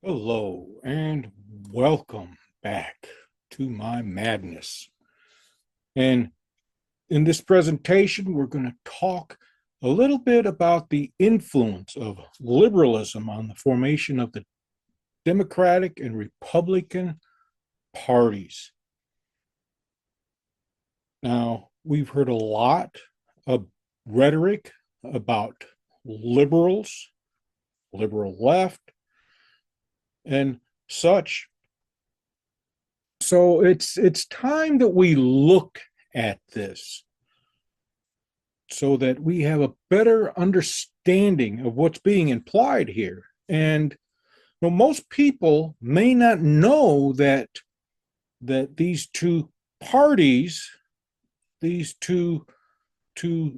Hello and welcome back to my madness. And in this presentation, we're going to talk a little bit about the influence of liberalism on the formation of the Democratic and Republican parties. Now, we've heard a lot of rhetoric about liberals, liberal left, and such. So it's time that we look at this so that we have a better understanding of what's being implied here. And most people may not know that these two parties, these two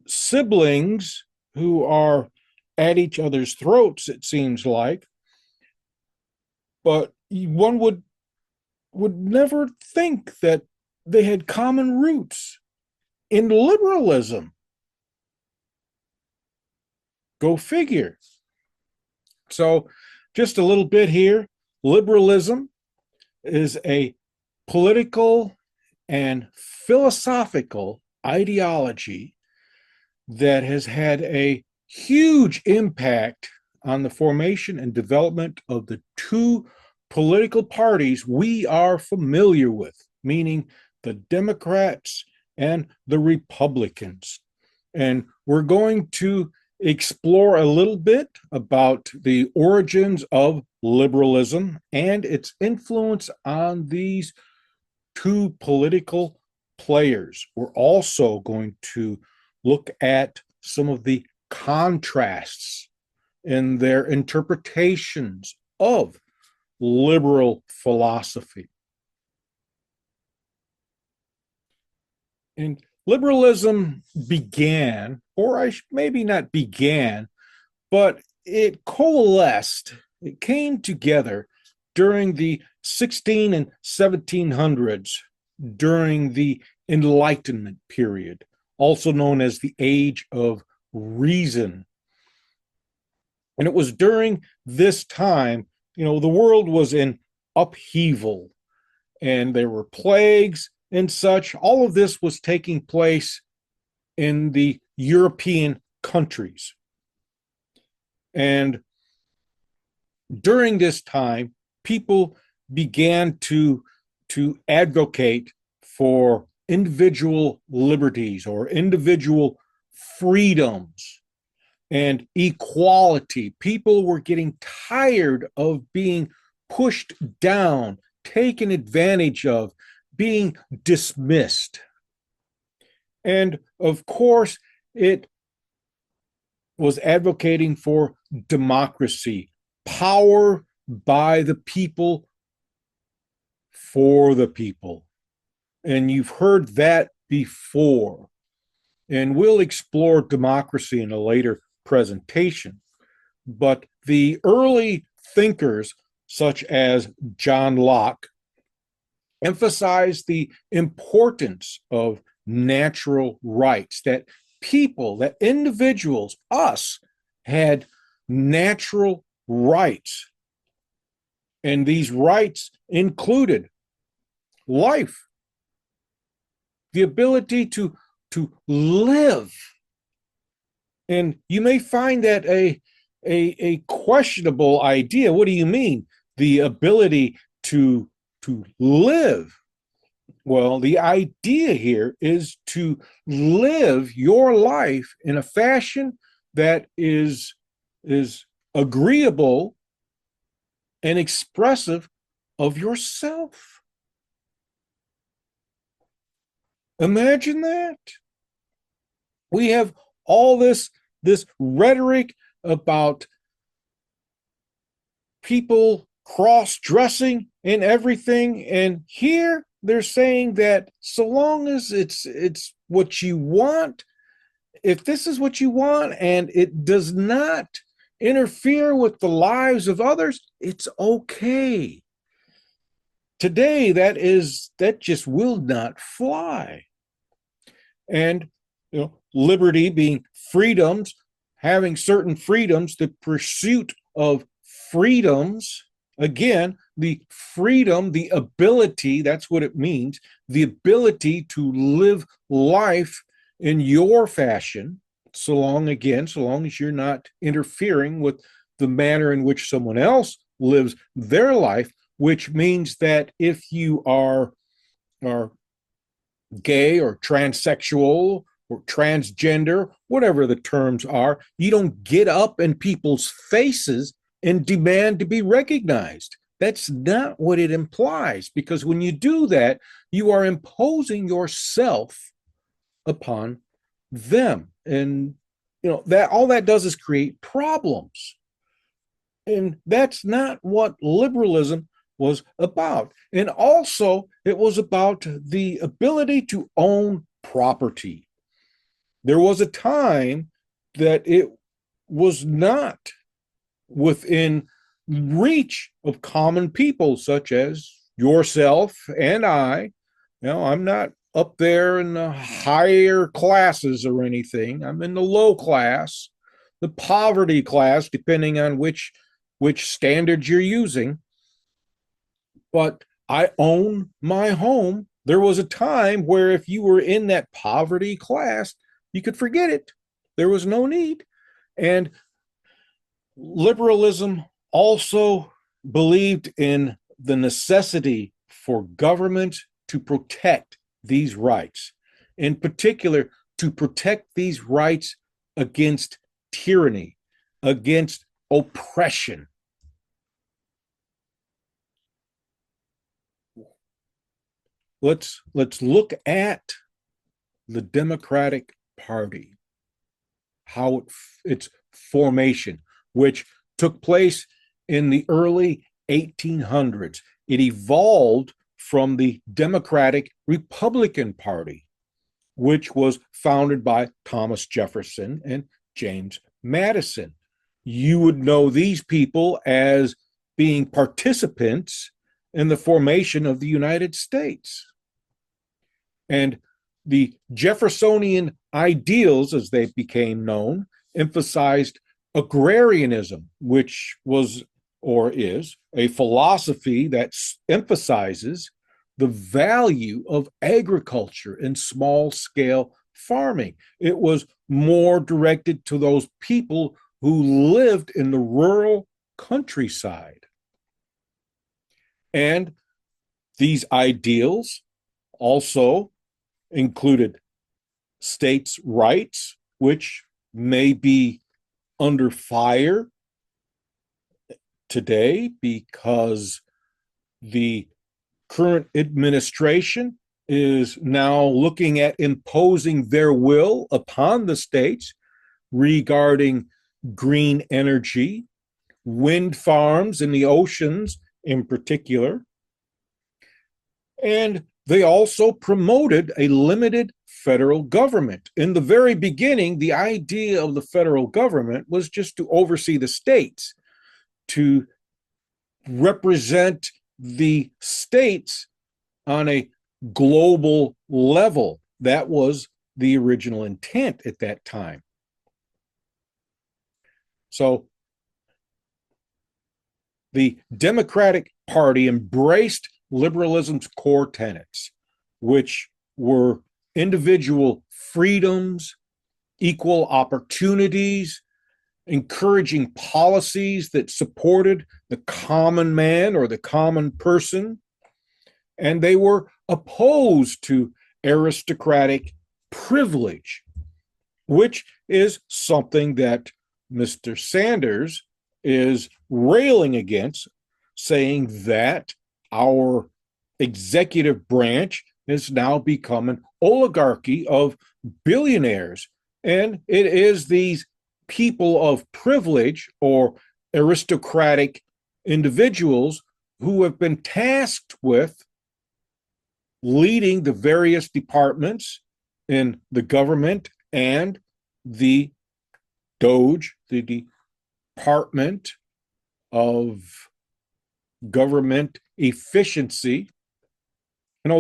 siblings who are at each other's throats, it seems like, but one would never think that they had common roots in liberalism. Go figure. So just a little bit here. Liberalism is a political and philosophical ideology that has had a huge impact on the formation and development of the two political parties we are familiar with, meaning the Democrats and the Republicans. And we're going to explore a little bit about the origins of liberalism and its influence on these two political players. We're also going to look at some of the contrasts in their interpretations of liberal philosophy. And liberalism began, or maybe not began, but it coalesced, it came together during the 16 and 1700s, during the Enlightenment period, also known as the Age of Reason. And it was during this time, the world was in upheaval and there were plagues and such. All of this was taking place in the European countries. And during this time, people began to advocate for individual liberties or individual freedoms and equality. People were getting tired of being pushed down, taken advantage of, being dismissed. And of course, it was advocating for democracy, power by the people, for the people. And you've heard that before. And we'll explore democracy in a later presentation. But the early thinkers, such as John Locke, emphasized the importance of natural rights, that people, that individuals, us, had natural rights. And these rights included life, the ability to live. And you may find that a questionable idea. What do you mean? The ability to live? Well, the idea here is to live your life in a fashion that is agreeable and expressive of yourself. Imagine that. We have all this rhetoric about people cross-dressing and everything, and here they're saying that so long as it's what you want, if this is what you want and it does not interfere with the lives of others, it's okay. Today, that just will not fly. And liberty being freedoms, having certain freedoms, the pursuit of freedoms again, the freedom, the ability, that's what it means, the ability to live life in your fashion, so long as you're not interfering with the manner in which someone else lives their life, which means that if you are gay or transsexual or transgender, whatever the terms are, you don't get up in people's faces and demand to be recognized. That's not what it implies, because when you do that, you are imposing yourself upon them. And that all that does is create problems. And that's not what liberalism was about. And also, it was about the ability to own property. There was a time that it was not within reach of common people such as yourself and I. I'm not up there in the higher classes or anything. I'm in the low class, the poverty class, depending on which standards you're using. But I own my home. There was a time where if you were in that poverty class, you could forget it. There was no need. And liberalism also believed in the necessity for government to protect these rights, in particular, to protect these rights against tyranny, against oppression. Let's look at the Democratic Party, how its formation, which took place in the early 1800s. It evolved from the Democratic Republican Party, which was founded by Thomas Jefferson and James Madison. You would know these people as being participants in the formation of the United States. And the Jeffersonian ideals, as they became known, emphasized agrarianism, which was or is a philosophy that emphasizes the value of agriculture and small-scale farming. It was more directed to those people who lived in the rural countryside. And these ideals also included states' rights, which may be under fire today because the current administration is now looking at imposing their will upon the states regarding green energy, wind farms in the oceans in particular. And they also promoted a limited federal government. In the very beginning, the idea of the federal government was just to oversee the states, to represent the states on a global level. That was the original intent at that time. So the Democratic Party embraced liberalism's core tenets, which were individual freedoms, equal opportunities, encouraging policies that supported the common man or the common person. And they were opposed to aristocratic privilege, which is something that Mr. Sanders is railing against, saying that our executive branch has now become an oligarchy of billionaires. And it is these people of privilege or aristocratic individuals who have been tasked with leading the various departments in the government and the DOGE, the Department of Government Efficiency.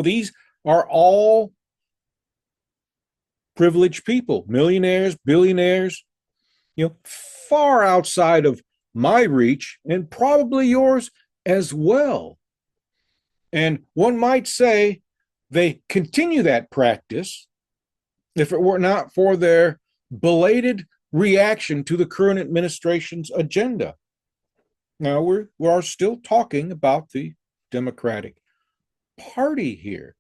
These are all privileged people, millionaires, billionaires, far outside of my reach and probably yours as well. And one might say they continue that practice if it were not for their belated reaction to the current administration's agenda. Now, we are still talking about the Democratic Party here.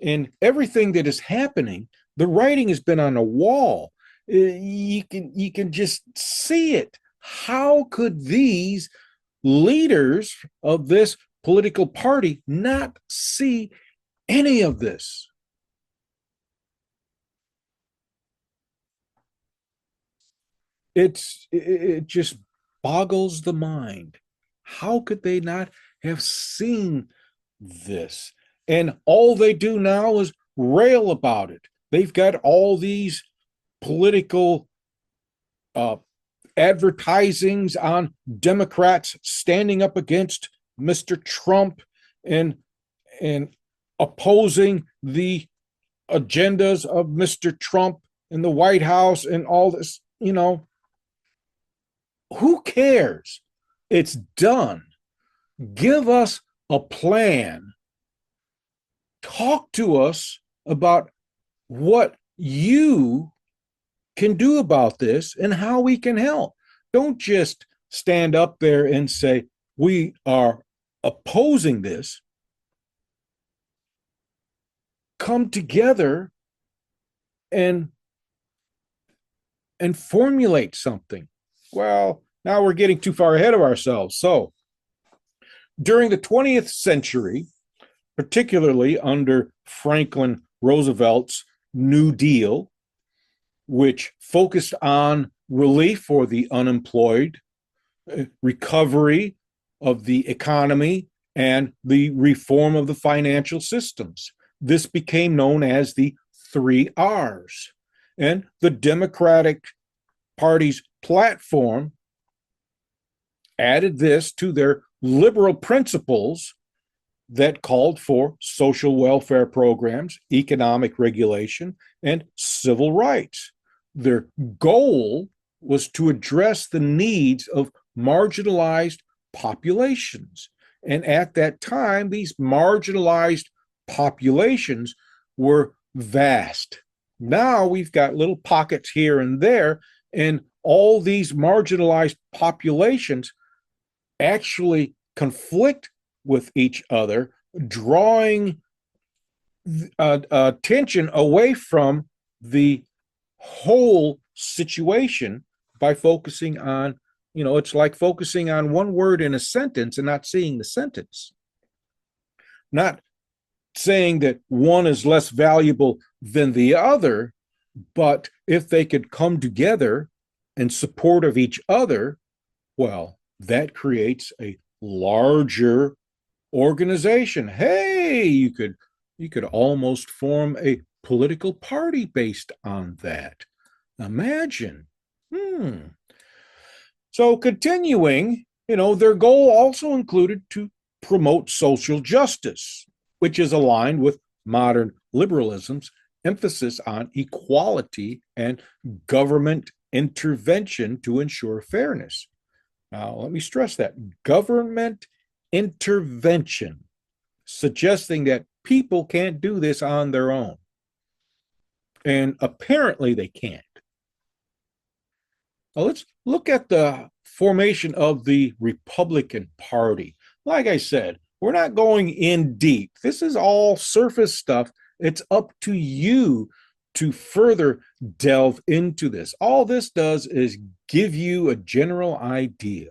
And everything that is happening, the writing has been on the wall. You can just see it. How could these leaders of this political party not see any of this? It just boggles the mind. How could they not have seen this? And all they do now is rail about it. They've got all these political uh, advertisings on Democrats standing up against Mr. Trump and and opposing the agendas of Mr. Trump in the White House and all this. Who cares? It's done. Give us a plan. Talk to us about what you can do about this and how we can help. Don't just stand up there and say, we are opposing this. Come together and formulate something. Well, now we're getting too far ahead of ourselves. So, during the 20th century, particularly under Franklin Roosevelt's New Deal, which focused on relief for the unemployed, recovery of the economy, and the reform of the financial systems. This became known as the 3 Rs. And the Democratic Party's platform added this to their liberal principles that called for social welfare programs, economic regulation, and civil rights. Their goal was to address the needs of marginalized populations. And at that time, these marginalized populations were vast. Now we've got little pockets here and there, and all these marginalized populations actually conflict with each other, drawing attention away from the whole situation by focusing on, it's like focusing on one word in a sentence and not seeing the sentence. Not saying that one is less valuable than the other, but if they could come together in support of each other, well, that creates a larger organization. Hey, you could almost form a political party based on that. Imagine. So continuing, their goal also included to promote social justice, which is aligned with modern liberalism's emphasis on equality and government intervention to ensure fairness. Now, let me stress that government intervention, suggesting that people can't do this on their own. And apparently they can't. Now, let's look at the formation of the Republican Party. Like I said, we're not going in deep. This is all surface stuff. It's up to you to further delve into this. All this does is give you a general idea.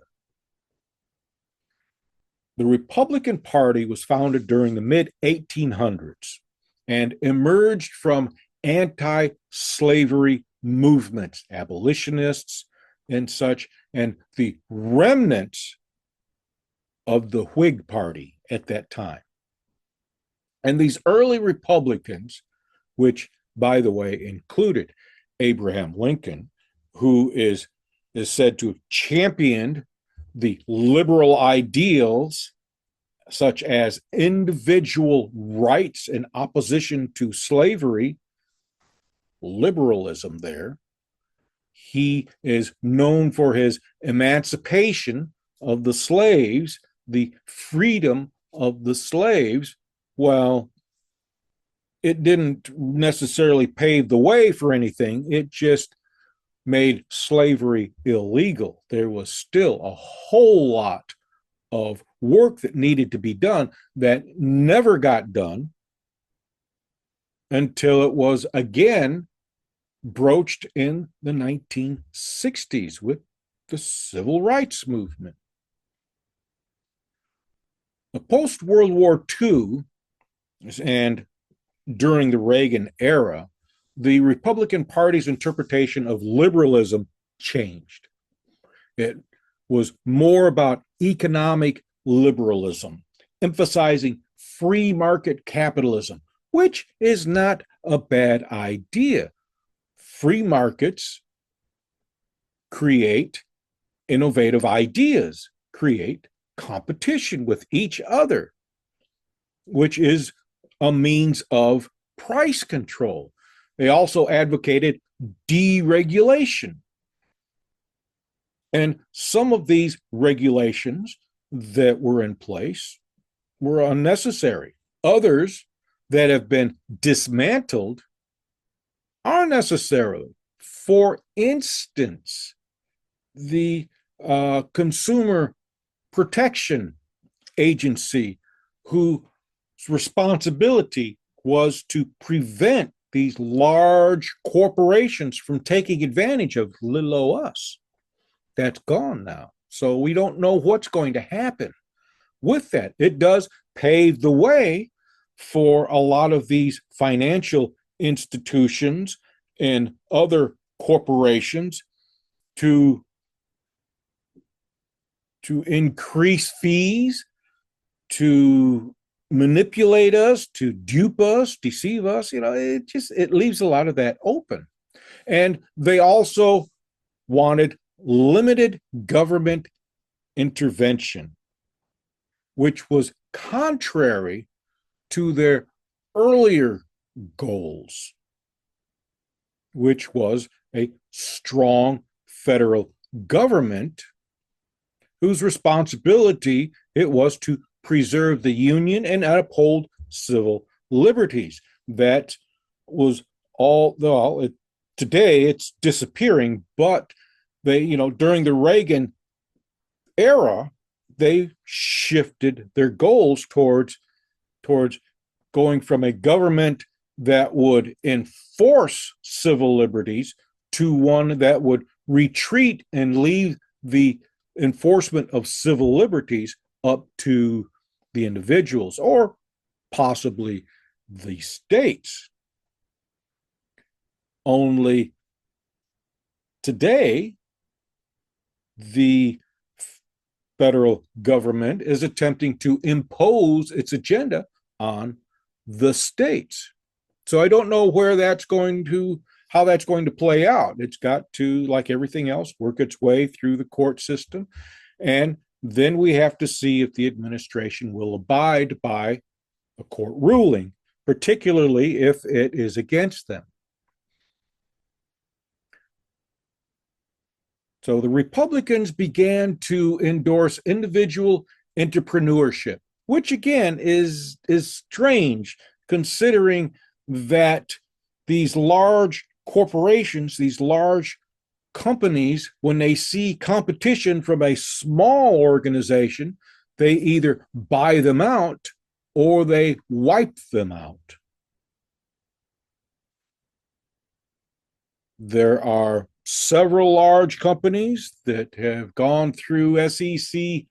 The Republican Party was founded during the mid-1800s and emerged from anti-slavery movements, abolitionists and such, and the remnants of the Whig Party at that time. And these early Republicans, which, by the way, included Abraham Lincoln, who is said to have championed the liberal ideals such as individual rights in opposition to slavery, liberalism there. He is known for his emancipation of the slaves the freedom of the slaves, well, it didn't necessarily pave the way for anything. It just made slavery illegal. There was still a whole lot of work that needed to be done that never got done until it was again broached in the 1960s with the civil rights movement. Post World War II and during the Reagan era, the Republican Party's interpretation of liberalism changed. It was more about economic liberalism, emphasizing free market capitalism, which is not a bad idea. Free markets create innovative ideas, create competition with each other, which is a means of price control. They also advocated deregulation. And some of these regulations that were in place were unnecessary. Others that have been dismantled are necessary. For instance, the Consumer Protection Agency, whose responsibility was to prevent these large corporations from taking advantage of little o' us. That's gone now. So we don't know what's going to happen with that. It does pave the way for a lot of these financial institutions and other corporations to increase fees, to manipulate us, to dupe us, deceive us. It leaves a lot of that open. And they also wanted limited government intervention, which was contrary to their earlier goals, which was a strong federal government whose responsibility it was to preserve the Union and uphold civil liberties. That was all, well, today it's disappearing, but during the Reagan era, they shifted their goals towards going from a government that would enforce civil liberties to one that would retreat and leave the enforcement of civil liberties up to the individuals or possibly the states. Only today, the federal government is attempting to impose its agenda on the states. So I don't know how that's going to play out. It's got to, like everything else, work its way through the court system. And then we have to see if the administration will abide by a court ruling, particularly if it is against them. So the Republicans began to endorse individual entrepreneurship, which again is strange considering that these large corporations, these large companies, when they see competition from a small organization, they either buy them out or they wipe them out. There are several large companies that have gone through SEC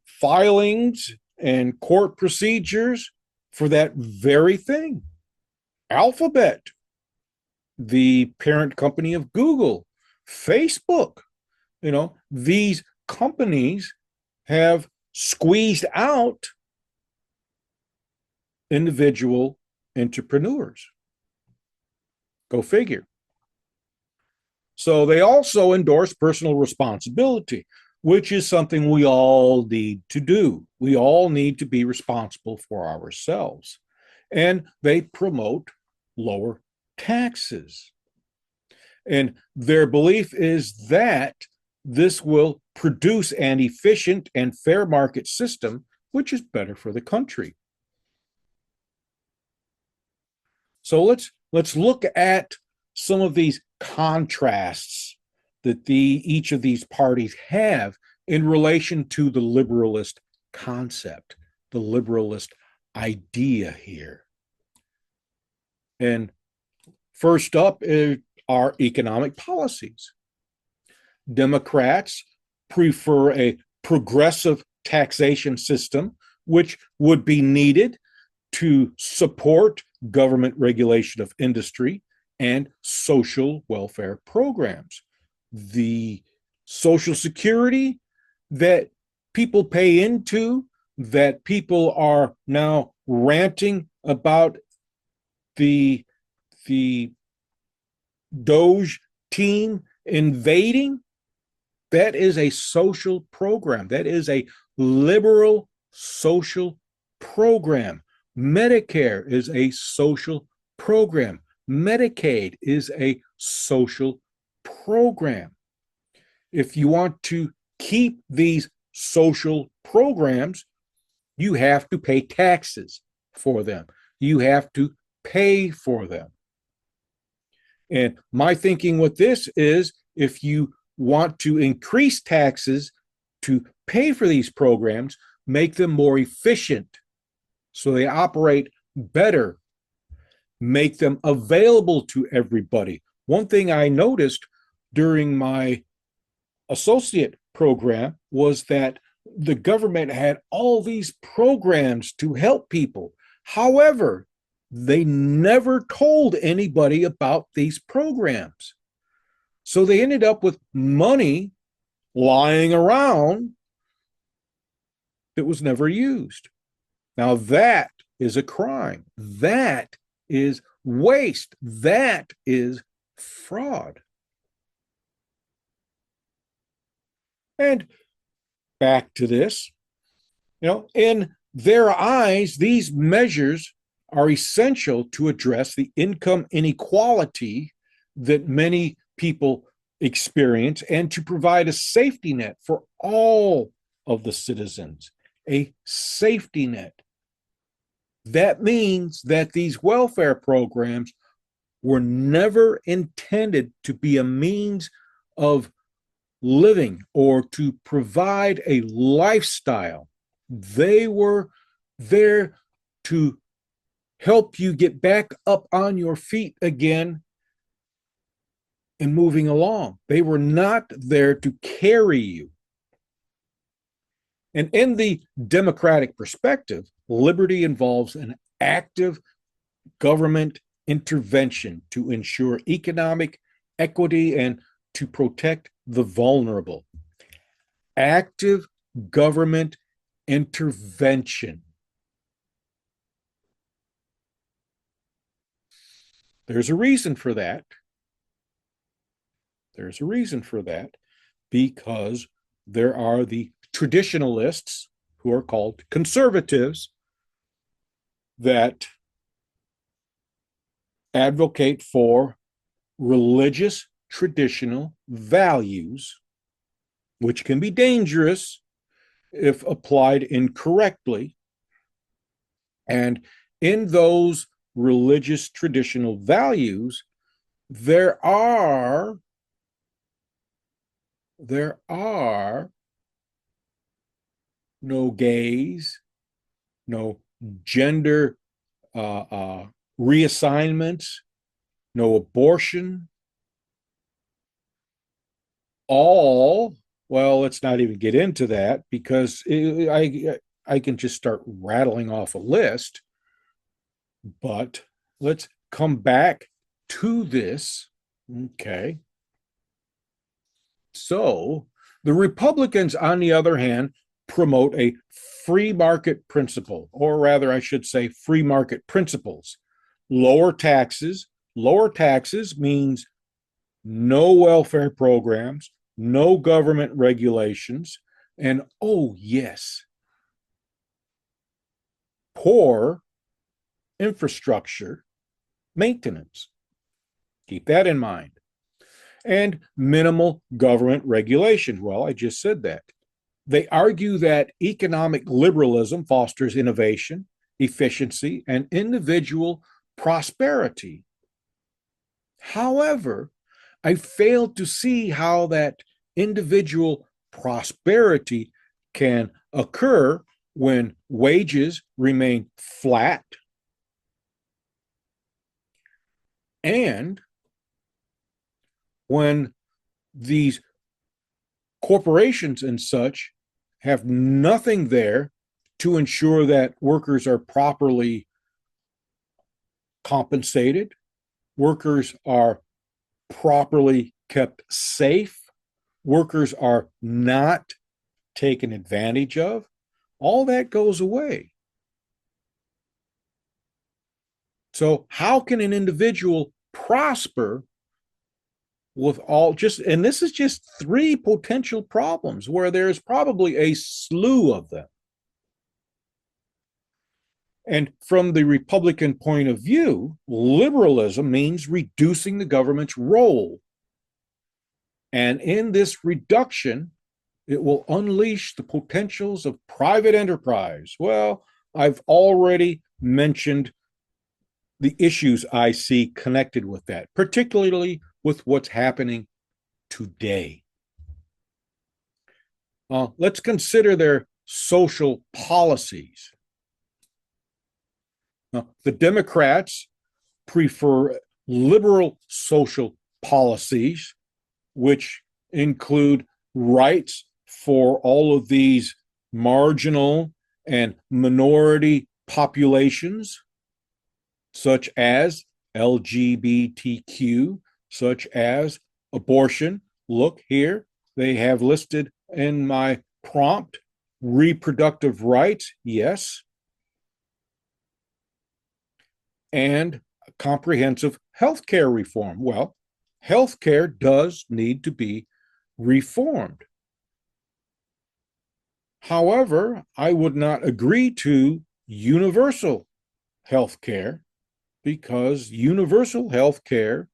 filings and court procedures for that very thing. Alphabet, the parent company of Google, Facebook, these companies have squeezed out individual entrepreneurs. Go figure. So they also endorse personal responsibility, which is something we all need to do. We all need to be responsible for ourselves. And they promote lower taxes. And their belief is that this will produce an efficient and fair market system, which is better for the country. So let's look at some of these contrasts that each of these parties have in relation to the liberalist concept, the liberalist idea here. And first up are economic policies. Democrats prefer a progressive taxation system, which would be needed to support government regulation of industry and social welfare programs. The Social Security that people pay into, that people are now ranting about the Doge team invading, that is a social program. That is a liberal social program. Medicare is a social program. Medicaid is a social program. If you want to keep these social programs, you have to pay taxes for them. You have to pay for them. And my thinking with this is, if you want to increase taxes to pay for these programs, make them more efficient so they operate better, make them available to everybody. One thing I noticed during my associate program was that the government had all these programs to help people. However, they never told anybody about these programs. So they ended up with money lying around that was never used. Now that is a crime. That is waste. That is fraud. And back to this, in their eyes, these measures are essential to address the income inequality that many people experience and to provide a safety net for all of the citizens, a safety net. That means that these welfare programs were never intended to be a means of living or to provide a lifestyle. They were there to help you get back up on your feet again and moving along. They were not there to carry you. And in the democratic perspective, liberty involves an active government intervention to ensure economic equity and to protect the vulnerable. Active government intervention. There's a reason for that. There's a reason for that, because there are the traditionalists, who are called conservatives, that advocate for religious traditional values, which can be dangerous if applied incorrectly. And in those religious traditional values, there are no gays, no gender reassignments, no abortion. Well, let's not even get into that, because I can just start rattling off a list. But let's come back to this. Okay. So the Republicans, on the other hand, promote a free market principle, or rather, I should say, free market principles. Lower taxes. Lower taxes means no welfare programs, no government regulations, and oh, yes, poor infrastructure maintenance. Keep that in mind. and minimal government regulation. Well, I just said that. They argue that economic liberalism fosters innovation, efficiency, and individual prosperity. However, I fail to see how that individual prosperity can occur when wages remain flat and when these corporations and such have nothing there to ensure that workers are properly compensated, workers are properly kept safe, workers are not taken advantage of. All that goes away. So, how can an individual prosper with all just, and this is just three potential problems where there's probably a slew of them. And from the Republican point of view, liberalism means reducing the government's role. And in this reduction, it will unleash the potentials of private enterprise. Well, I've already mentioned the issues I see connected with that, particularly with what's happening today. Let's consider their social policies. The Democrats prefer liberal social policies, which include rights for all of these marginal and minority populations, such as LGBTQ, such as abortion. Look here, they have listed in my prompt reproductive rights, yes, and comprehensive healthcare reform. Well, healthcare does need to be reformed. However, I would not agree to universal healthcare because universal healthcare,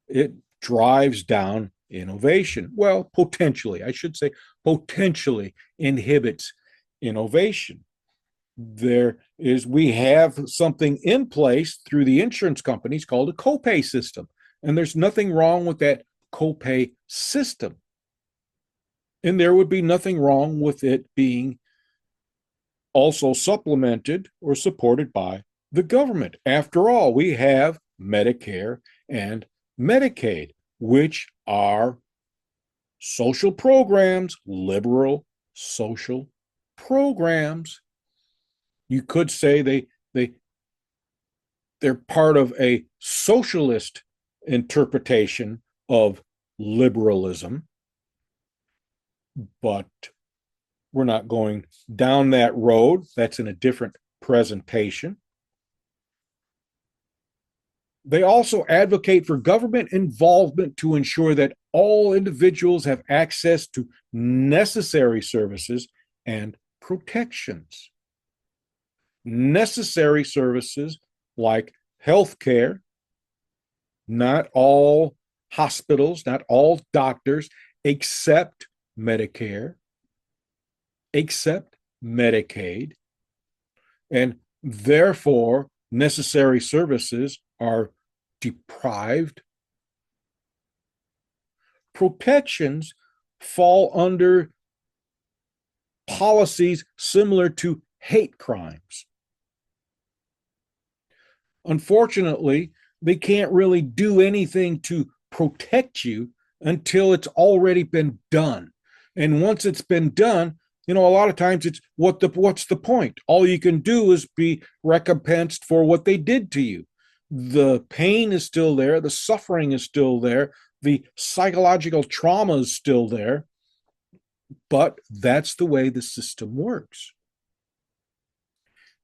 it drives down innovation. Well, potentially, I should say, potentially inhibits innovation. We have something in place through the insurance companies called a copay system, and there's nothing wrong with that copay system. And there would be nothing wrong with it being also supplemented or supported by the government. After all, we have Medicare and Medicaid, which are social programs, liberal social programs. You could say they're part of a socialist interpretation of liberalism, but we're not going down that road. That's in a different presentation. They also advocate for government involvement to ensure that all individuals have access to necessary services and protections. Necessary services like healthcare. Not all hospitals, not all doctors accept Medicare, accept Medicaid, and therefore necessary services are deprived. Protections fall under policies similar to hate crimes. Unfortunately, they can't really do anything to protect you until it's already been done. And once it's been done, a lot of times it's what's the point? All you can do is be recompensed for what they did to you. The pain is still there, the suffering is still there, the psychological trauma is still there, but that's the way the system works.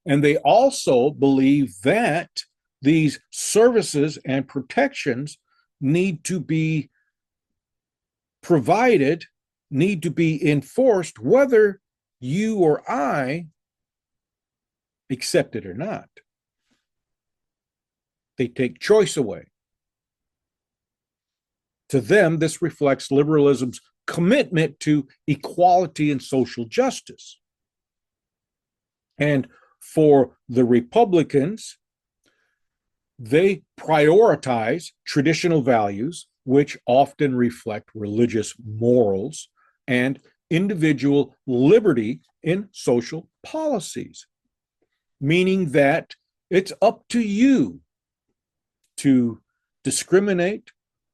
And they also believe that these services and protections need to be provided, need to be enforced, whether you or I accept it or not. They take choice away. To them, this reflects liberalism's commitment to equality and social justice. And for the Republicans, they prioritize traditional values, which often reflect religious morals and individual liberty in social policies, meaning that it's up to you to discriminate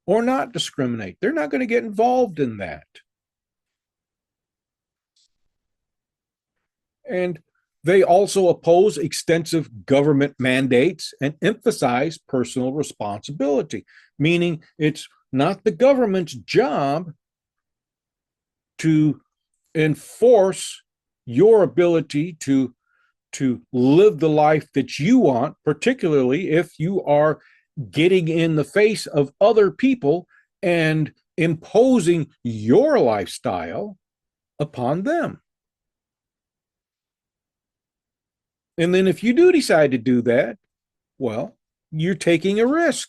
or not discriminate. They're not going to get involved in that. And they also oppose extensive government mandates and emphasize personal responsibility, meaning it's not the government's job to enforce your ability to live the life that you want, particularly if you are getting in the face of other people and imposing your lifestyle upon them. And then if you do decide to do that, well, you're taking a risk,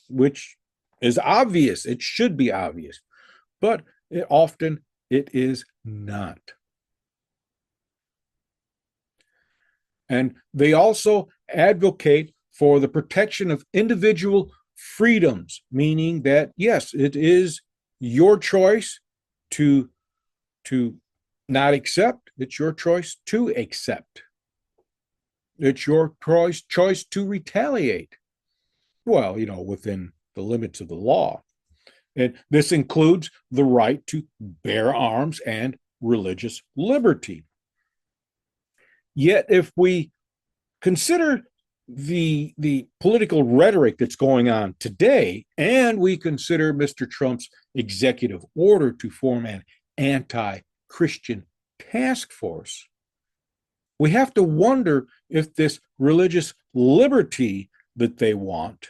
which is obvious. It should be obvious, but often it is not. And they also advocate for the protection of individual freedoms, meaning that, yes, it is your choice to not accept. It's your choice to accept. It's your choice to retaliate. Well, within the limits of the law. And this includes the right to bear arms and religious liberty. Yet, if we consider the political rhetoric that's going on today, and we consider Mr. Trump's executive order to form an anti-Christian task force, we have to wonder if this religious liberty that they want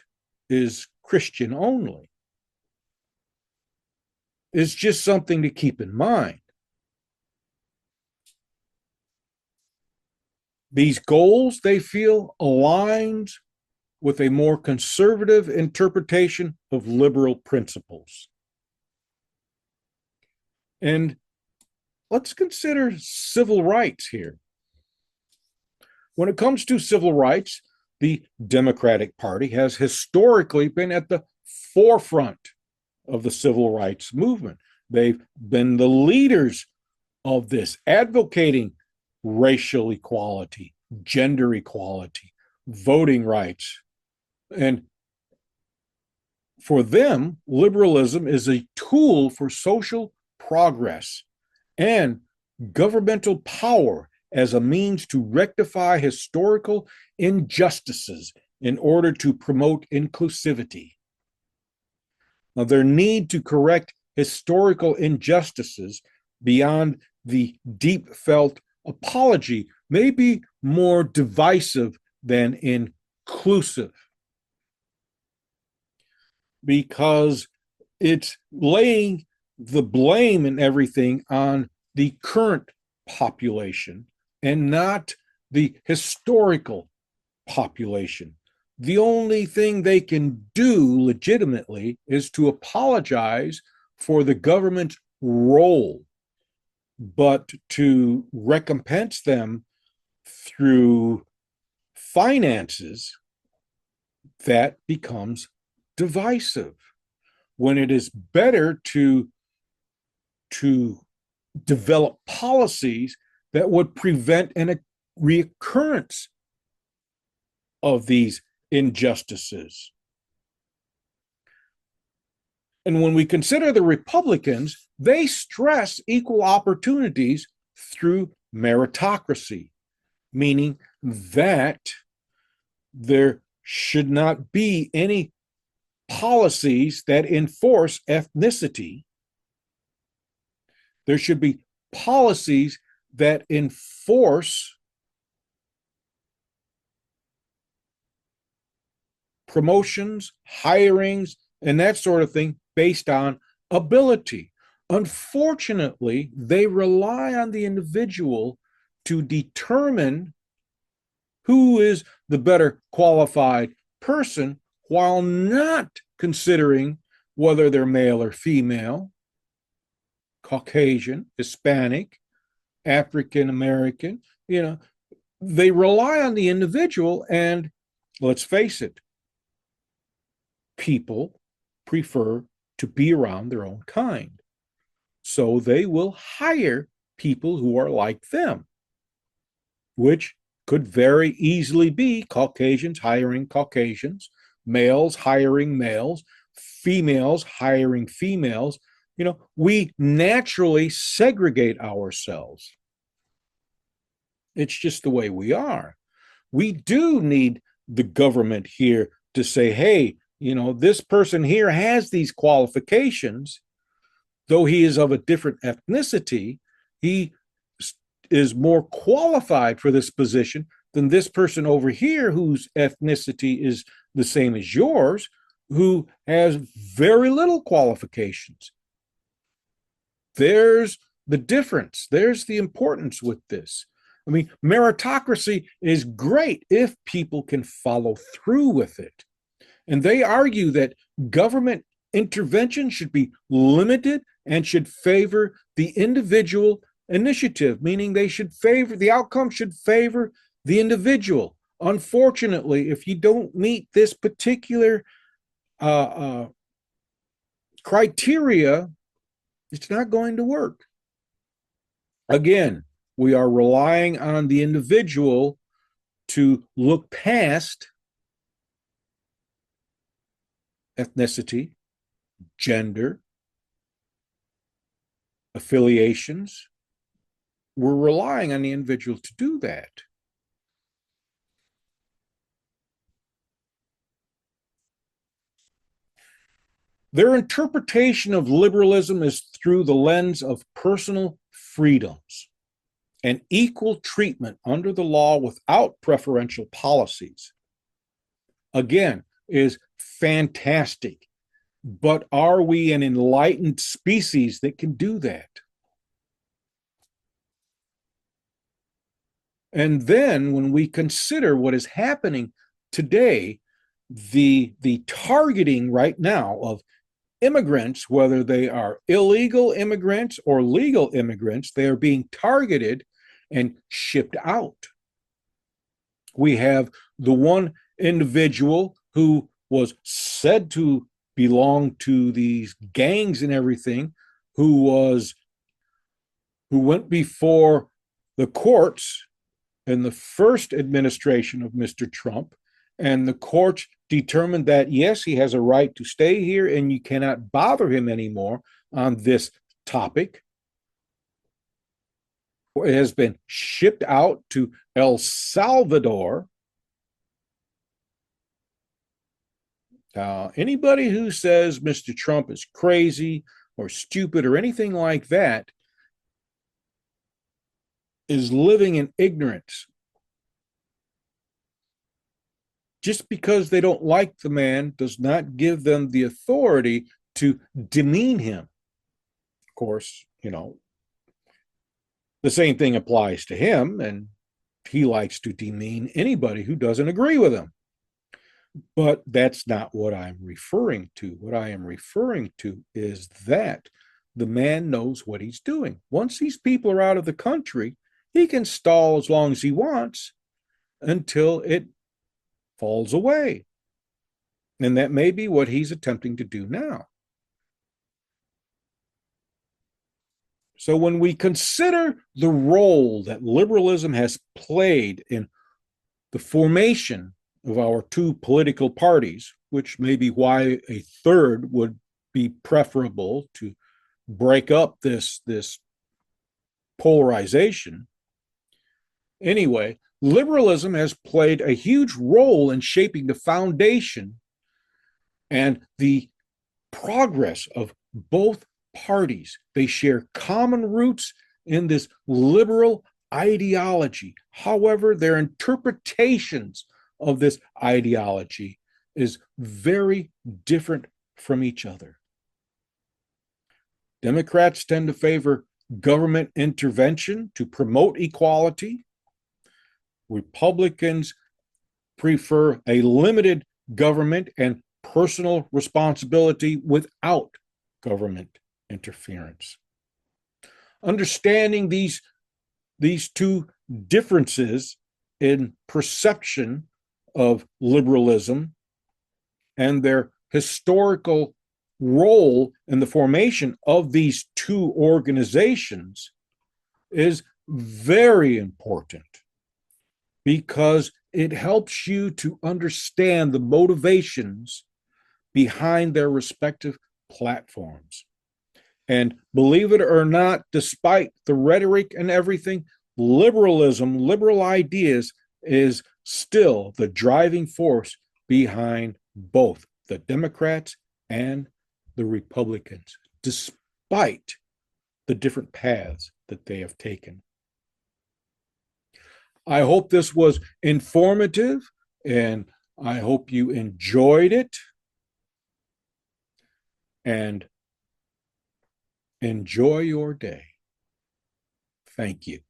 is Christian only. It's just something to keep in mind. These goals, they feel, aligned with a more conservative interpretation of liberal principles. And let's consider civil rights here. When it comes to civil rights, the Democratic Party has historically been at the forefront of the civil rights movement. They've been the leaders of this, advocating racial equality, gender equality, voting rights. And for them, liberalism is a tool for social progress and governmental power as a means to rectify historical injustices in order to promote inclusivity. Now, their need to correct historical injustices beyond the deep felt apology may be more divisive than inclusive, because it's laying the blame and everything on the current population and not the historical population. The only thing they can do legitimately is to apologize for the government's role, but to recompense them through finances, that becomes divisive, when it is better to develop policies that would prevent a reoccurrence of these injustices. And when we consider the Republicans, they stress equal opportunities through meritocracy, meaning that there should not be any policies that enforce ethnicity. There should be policies that enforce promotions, hirings, and that sort of thing based on ability. Unfortunately, they rely on the individual to determine who is the better qualified person, while not considering whether they're male or female, Caucasian, Hispanic, African American, they rely on the individual. And let's face it, people prefer to be around their own kind. So they will hire people who are like them, which could very easily be Caucasians hiring Caucasians, males hiring males, females hiring females. We naturally segregate ourselves. It's just the way we are. We do need the government here to say, hey, this person here has these qualifications. Though he is of a different ethnicity, he is more qualified for this position than this person over here whose ethnicity is the same as yours, who has very little qualifications. There's the difference. There's the importance with this. I mean, meritocracy is great if people can follow through with it. And they argue that government intervention should be limited and should favor the individual initiative, meaning the outcome should favor the individual. Unfortunately, if you don't meet this particular criteria, it's not going to work. Again, we are relying on the individual to look past ethnicity, gender, affiliations. We're relying on the individual to do that. Their interpretation of liberalism is through the lens of personal freedoms and equal treatment under the law without preferential policies. Again, is fantastic. But are we an enlightened species that can do that? And then when we consider what is happening today, the targeting right now of immigrants, whether they are illegal immigrants or legal immigrants, they are being targeted and shipped out. We have the one individual who was said to belong to these gangs and everything, who went before the courts in the first administration of Mr. Trump, and the courts determined that, yes, he has a right to stay here and you cannot bother him anymore on this topic. It has been shipped out to El Salvador. Anybody who says Mr. Trump is crazy or stupid or anything like that is living in ignorance. Just because they don't like the man does not give them the authority to demean him. Of course, the same thing applies to him, and he likes to demean anybody who doesn't agree with him. But that's not what I'm referring to. What I am referring to is that the man knows what he's doing. Once these people are out of the country, he can stall as long as he wants until it falls away. And that may be what he's attempting to do now. So when we consider the role that liberalism has played in the formation of our two political parties, which may be why a third would be preferable to break up this polarization. Anyway, liberalism has played a huge role in shaping the foundation and the progress of both parties. They share common roots in this liberal ideology. However, their interpretations of this ideology is very different from each other. Democrats tend to favor government intervention to promote equality. Republicans prefer a limited government and personal responsibility without government interference. Understanding these two differences in perception of liberalism and their historical role in the formation of these two organizations is very important because it helps you to understand the motivations behind their respective platforms. And believe it or not, despite the rhetoric and everything, liberalism, liberal ideas is still the driving force behind both the Democrats and the Republicans, despite the different paths that they have taken. I hope this was informative and I hope you enjoyed it. And enjoy your day. Thank you.